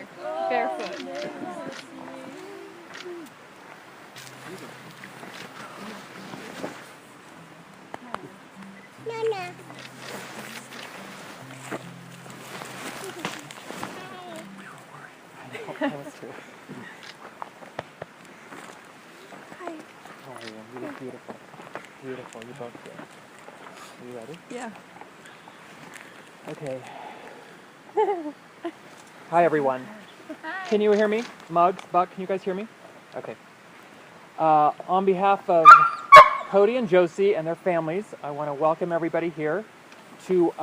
here. Barefoot. Nana. That was true. Hi. Oh, yeah, you look beautiful. Beautiful, you both did. Are you ready? Yeah. Okay. Hi, everyone. Can you hear me? Muggs, Buck, can you guys hear me? Okay. On behalf of Cody and Josie and their families, I want to welcome everybody here to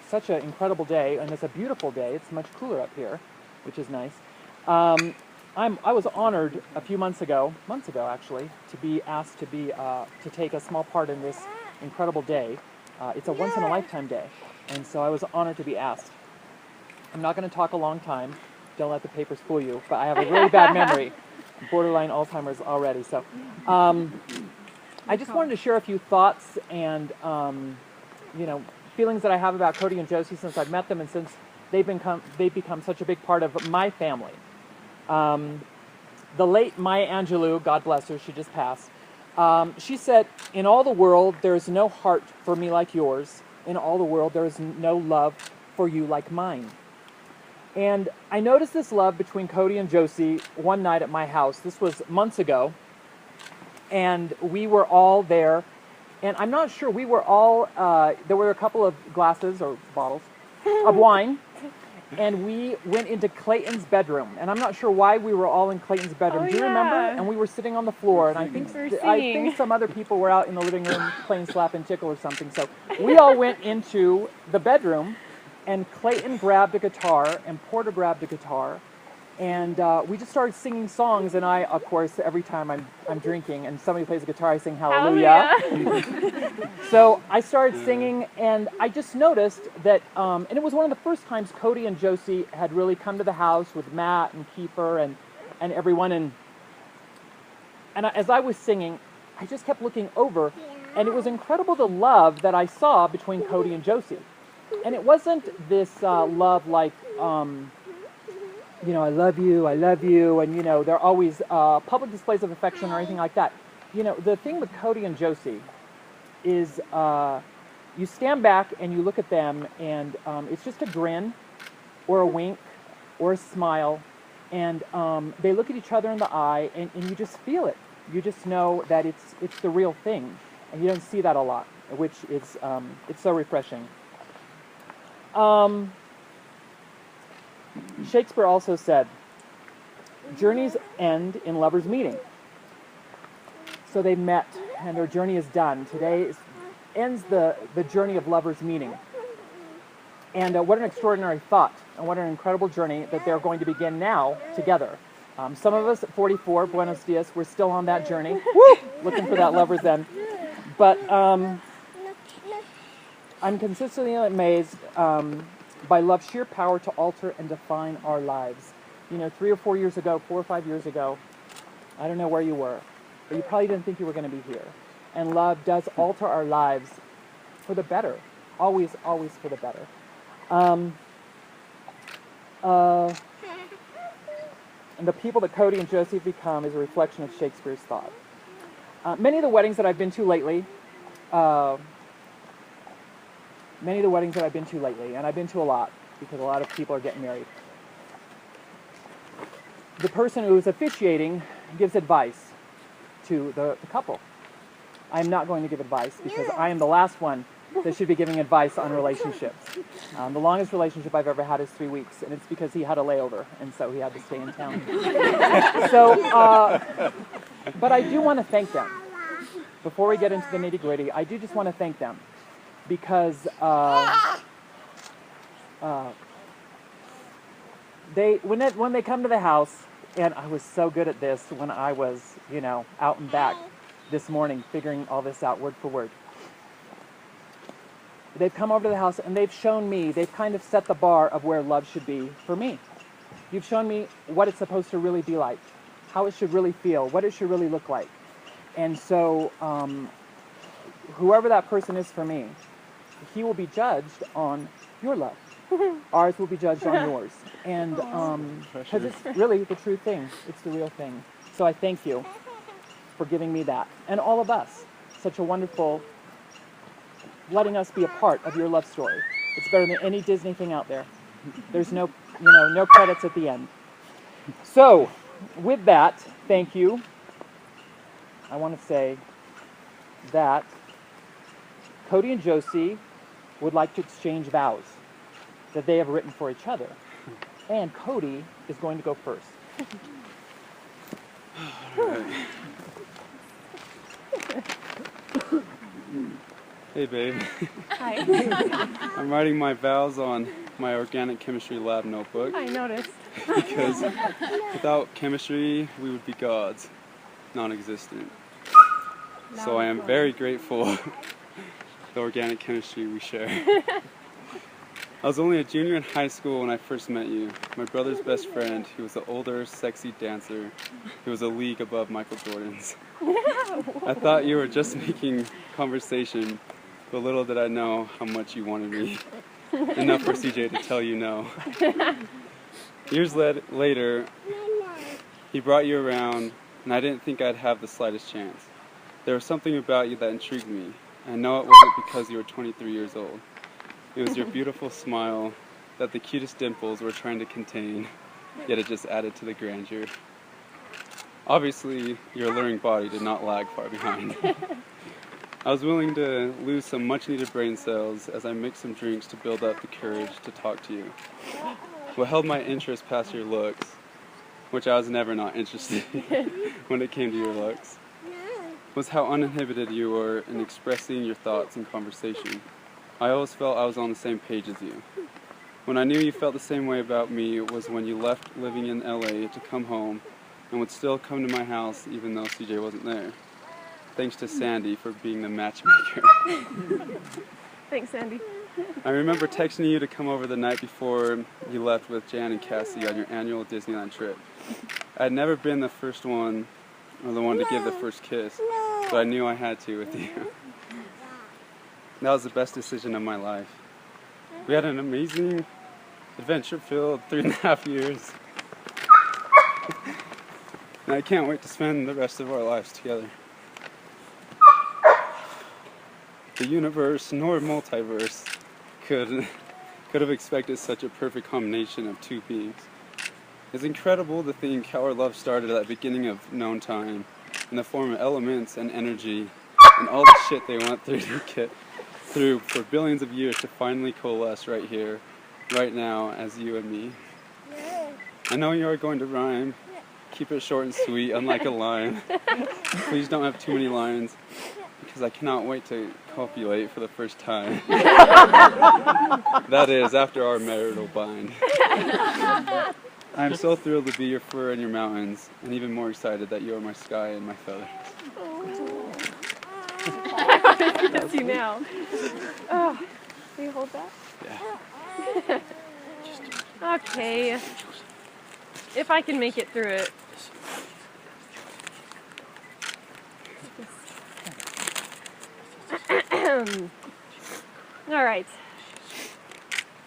such an incredible day, and it's a beautiful day. It's much cooler up here, which is nice. I was honored a few months ago actually, to be asked to take a small part in this incredible day. It's a once-in-a-lifetime day, and so I was honored to be asked. I'm not going to talk a long time. Don't let the papers fool you, but I have a really bad memory, borderline Alzheimer's already. So I just wanted to share a few thoughts and feelings that I have about Cody and Josie since I've met them and since they've become such a big part of my family. The late Maya Angelou, God bless her, she just passed. She said, "In all the world, there is no heart for me like yours. In all the world, there is no love for you like mine." And I noticed this love between Cody and Josie one night at my house. This was months ago. And we were all there. And I'm not sure, we were all, there were a couple of glasses or bottles of wine. And we went into Clayton's bedroom. And I'm not sure why we were all in Clayton's bedroom. Oh, Do you remember? yeah. And we were sitting on the floor. And I think some other people were out in the living room playing slap and tickle or something. So we all went into the bedroom. And Clayton grabbed a guitar, and Porter grabbed a guitar, and we just started singing songs. And I, of course, every time I'm drinking and somebody plays a guitar, I sing Hallelujah. So I started singing, and I just noticed that, and it was one of the first times Cody and Josie had really come to the house with Matt and Kiefer and everyone. And as I was singing, I just kept looking over, and it was incredible the love that I saw between Cody and Josie. And it wasn't this love like, I love you, and, they're always public displays of affection or anything like that. The thing with Cody and Josie is you stand back and you look at them, and it's just a grin or a wink or a smile, and they look at each other in the eye, and you just feel it. You just know that it's the real thing, and you don't see that a lot, which is it's so refreshing. Shakespeare also said, "Journeys end in lovers meeting." So they met, and their journey is done. Today ends the journey of lovers meeting. And what an extraordinary thought, and what an incredible journey that they're going to begin now together. Some of us at 44, Buenos Dias, we're still on that journey, looking for that lover's end. But I'm consistently amazed by love's sheer power to alter and define our lives. 3 or 4 years ago, 4 or 5 years ago, I don't know where you were, but you probably didn't think you were going to be here. And love does alter our lives for the better, always, always for the better. And the people that Cody and Josie have become is a reflection of Shakespeare's thought. Many of the weddings that I've been to lately, and I've been to a lot, because a lot of people are getting married, the person who is officiating gives advice to the couple. I'm not going to give advice, because I am the last one that should be giving advice on relationships. The longest relationship I've ever had is 3 weeks, and it's because he had a layover, and so he had to stay in town. But I do want to thank them. Before we get into the nitty-gritty, I do just want to thank them, because when they come to the house, and I was so good at this when I was, out and back this morning, figuring all this out word for word. They've come over to the house, and they've shown me, they've kind of set the bar of where love should be for me. You've shown me what it's supposed to really be like, how it should really feel, what it should really look like. And so, whoever that person is for me, he will be judged on your love. ours will be judged on yours. And because it's really the true thing. It's the real thing. So I thank you for giving me that. And all of us. Such a wonderful, letting us be a part of your love story. It's better than any Disney thing out there. There's no, no credits at the end. So, with that, thank you. I want to say that Cody and Josie would like to exchange vows that they have written for each other. And Cody is going to go first. Hey babe, Hi. I'm writing my vows on my organic chemistry lab notebook I noticed. because without chemistry we would be gods, non-existent. So I am very grateful for the organic chemistry we share. I was only a junior in high school when I first met you. My brother's best friend, he was an older, sexy dancer who was a league above Michael Jordan's. I thought you were just making conversation, but little did I know how much you wanted me. Enough for CJ to tell you no. Years later, he brought you around, and I didn't think I'd have the slightest chance. There was something about you that intrigued me. I know it wasn't because you were 23 years old. It was your beautiful smile that the cutest dimples were trying to contain, yet it just added to the grandeur. Obviously, your alluring body did not lag far behind. I was willing to lose some much-needed brain cells as I mixed some drinks to build up the courage to talk to you. What held my interest past your looks, which I was never not interested in when it came to your looks, was how uninhibited you were in expressing your thoughts in conversation. I always felt I was on the same page as you. When I knew you felt the same way about me was when you left living in LA to come home and would still come to my house even though CJ wasn't there. Thanks to Sandy for being the matchmaker. Thanks, Sandy. I remember texting you to come over the night before you left with Jan and Cassie on your annual Disneyland trip. I'd never been the first one or the one to give the first kiss, but I knew I had to with you. That was the best decision of my life. We had an amazing, adventure-filled 3.5 years. And I can't wait to spend the rest of our lives together. The universe nor multiverse could have expected such a perfect combination of two beings. It's incredible to think how our love started at the beginning of known time, in the form of elements and energy, and all the shit they went through to get through for billions of years to finally coalesce right here, right now, as you and me. I know you are going to rhyme. Keep it short and sweet, unlike a line. Please don't have too many lines, because I cannot wait to copulate for the first time. That is, after our marital bind. I am so thrilled to be your fur and your mountains, and even more excited that you are my sky and my feathers. I can see now. Oh, can you hold that? Yeah. Okay. If I can make it through it. All right.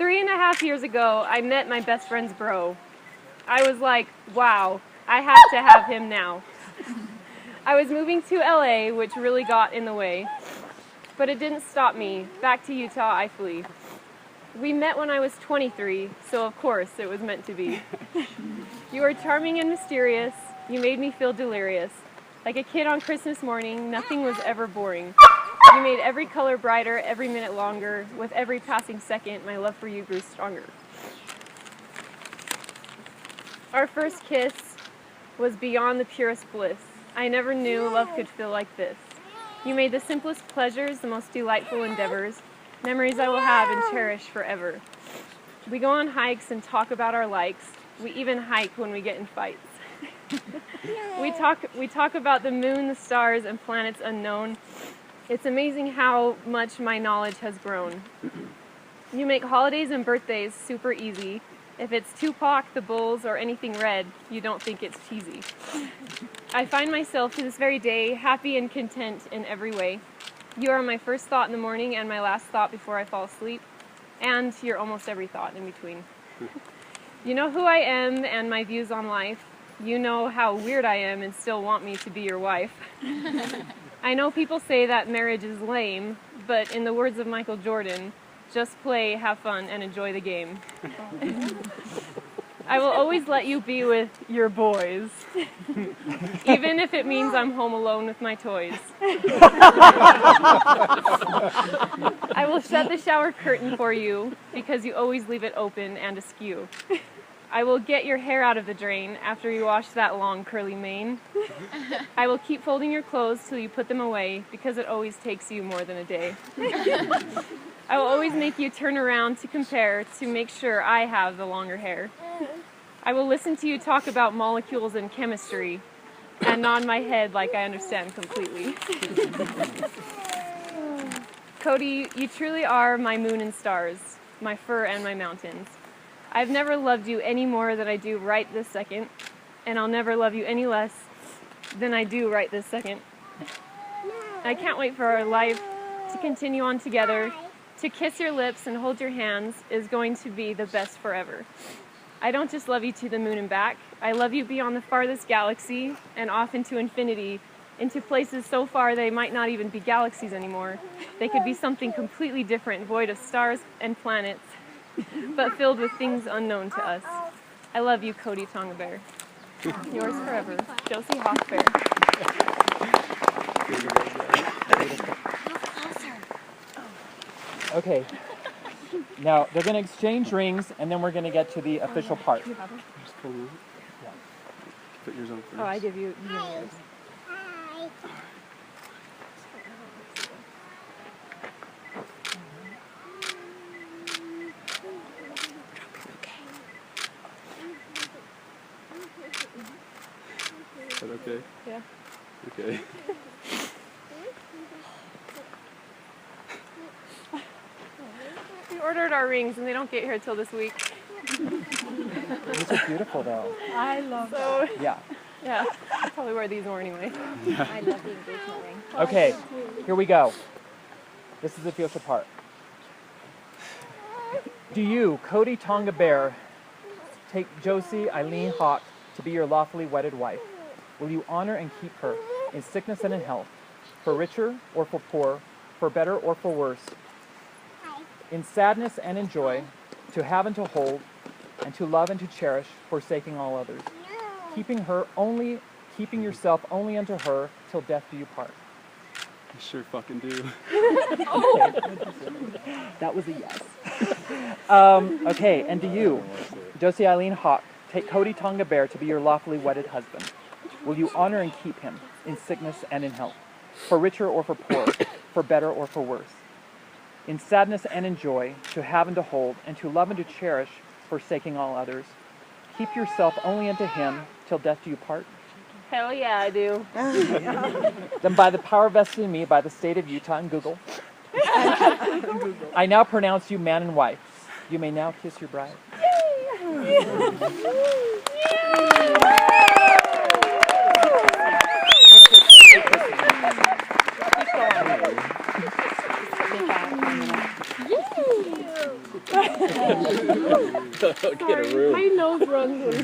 3.5 years ago, I met my best friend's bro. I was like, wow, I have to have him now. I was moving to LA, which really got in the way. But it didn't stop me. Back to Utah, I flee. We met when I was 23, so of course it was meant to be. You are charming and mysterious. You made me feel delirious. Like a kid on Christmas morning, nothing was ever boring. You made every color brighter, every minute longer. With every passing second, my love for you grew stronger. Our first kiss was beyond the purest bliss. I never knew love could feel like this. You made the simplest pleasures the most delightful endeavors, memories I will have and cherish forever. We go on hikes and talk about our likes. We even hike when we get in fights. We talk about the moon, the stars, and planets unknown. It's amazing how much my knowledge has grown. You make holidays and birthdays super easy. If it's Tupac, the Bulls, or anything red, you don't think it's cheesy. I find myself to this very day happy and content in every way. You are my first thought in the morning and my last thought before I fall asleep. and your almost every thought in between. You know who I am and my views on life. You know how weird I am and still want me to be your wife. I know people say that marriage is lame, but in the words of Michael Jordan, just play, have fun, and enjoy the game. I will always let you be with your boys, even if it means I'm home alone with my toys. I will shut the shower curtain for you because you always leave it open and askew. I will get your hair out of the drain after you wash that long curly mane. I will keep folding your clothes till you put them away because it always takes you more than a day. I will always make you turn around to compare to make sure I have the longer hair. I will listen to you talk about molecules and chemistry and nod my head like I understand completely. Cody, you truly are my moon and stars, my fur and my mountains. I've never loved you any more than I do right this second, and I'll never love you any less than I do right this second. I can't wait for our life to continue on together. To kiss your lips and hold your hands is going to be the best forever. I don't just love you to the moon and back. I love you beyond the farthest galaxy and off into infinity, into places so far they might not even be galaxies anymore. They could be something completely different, void of stars and planets, but filled with things unknown to us. I love you, Cody Tonga Bear. Yours forever, Josie Hawk Bear. Okay. Now, they're going to exchange rings, and then we're going to get to the official part. Just pull them out. Yeah. Put yours on first. Oh, I give you yours. Is that okay? Yeah. Okay. We ordered our rings and they don't get here till this week. These are beautiful, though. I love So, Yeah. yeah, I'll probably wear these more anyway. I love the engagement ring. Okay, here we go. This is the official part. Do you, Cody Tonga Bear, take Josie Eileen Hawk to be your lawfully wedded wife? Will you honor and keep her in sickness and in health, for richer or for poor, for better or for worse, in sadness and in joy, to have and to hold, and to love and to cherish, forsaking all others, keeping yourself only unto her till death do you part? I sure fucking do. That was a yes. Okay, and do you, Josie Eileen Hawk, take Cody Tonga Bear to be your lawfully wedded husband? Will you honor and keep him in sickness and in health, for richer or for poor, for better or for worse, in sadness and in joy, to have and to hold, and to love and to cherish, forsaking all others? Keep yourself only unto him till death do you part? Hell yeah, I do. Then by the power vested in me by the state of Utah and Google, I now pronounce you man and wife. You may now kiss your bride. Get a room. My nose runs.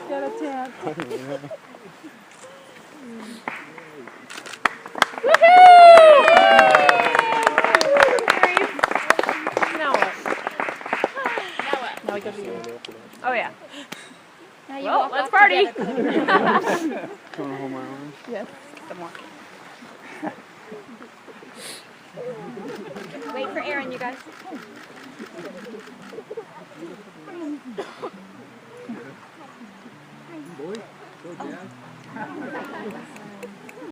Get a tap. Now what? Now we go to you. Oh yeah. Now you Well, walk let's off party. together. Do you want to hold my arm? Yes. Some more. Wait for Aaron, you guys.